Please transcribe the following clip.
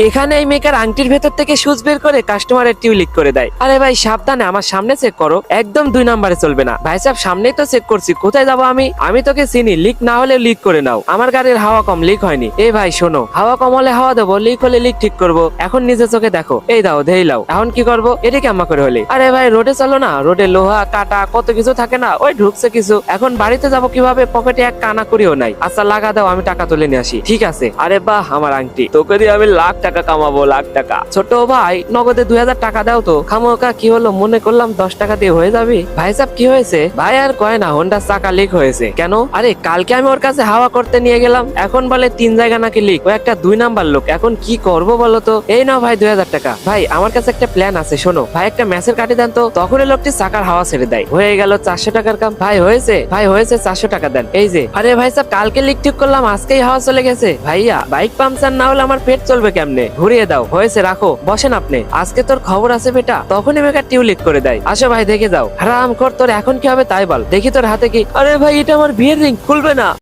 এখানে এই মেকার আংটির ভেতর থেকে সুচ বের করে কাস্টমারের টিউ লিক করে দেয়। আরে ভাই সাবধানে, আমার সামনে চেক করো, একদম 2 নম্বরে চলবে না। ভাই সাহেব সামনেই তো চেক করছি, কোথায় যাবো আমি তোকে চিনি, লিক না হলে লিক করে নাও। আমার গাড়ির হাওয়া কম, লিক হয়নি। এই ভাই শোনো, হাওয়া কম হলে হাওয়া দেবো, লিক হলে লিক ঠিক করবো। এখন নিজে চোখে দেখো, এই দাও ধেই লাও। এখন কি করবো, এটা কেমন করে হলে? আরে ভাই রোডে চলো না, রোডে লোহা কাটা কত কিছু থাকে না, ওই ঢুকছে কিছু। এখন বাড়িতে যাবো কিভাবে, পকেটে এক কানা করিও নাই। আচ্ছা লাগা দাও, আমি টাকা তুলে নিয়ে আসি। ঠিক আছে। আরে বাহ, আমার আংটি, তোকে দিয়ে আমি লাখ টাকা কামাবো, লাখ টাকা। ছোট ভাই নগদে 2000 টাকা দাও তো। খামোকা কি হলো, মনে করলাম 10 টাকা দিয়ে হয়ে যাবে। ভাই সাহেব কি হয়েছে? ভাই আর কয় না, হোন্ডা চাকা লিক হয়েছে। কেন? আরে কালকে আমি ওর কাছে হাওয়া করতে নিয়ে গেলাম, এখন বলে 3 জায়গা নাকি লিক। ও একটা 2 নাম্বার লোক, এখন কি করবো বলো তো? এই নাও ভাই 2000 টাকা। ভাই আমার কাছে একটা প্ল্যান আছে, শোনো। ভাই একটা ম্যাচের কাটি দেন তো। তখন লোকটি চাকার হাওয়া ছেড়ে দেয়, হয়ে গেল 400 টাকার কাম। ভাই হয়েছে 400 টাকা দেন। এই যে। আরে ভাই সাহেব কালকে লিক ঠিক করলাম, আজকেই হাওয়া চলে গেছে। ভাইয়া বাইক পাংচার না হলে আমার পেট চলবে কেমনে? ঘুরিয়ে দাও। হয়েছে, রাখো, বসেন আপনি। আজকে তোর খবর আছে বেটা। তখনই মেকার টিউ লিক করে দেয়। আসো ভাই দেখে যাও। হারাম কর, তোর এখন কি হবে তাই বল। দেখি তোর হাতে কি। আরে ভাই এটা আমার বিয়ের রিং, খুলবে না।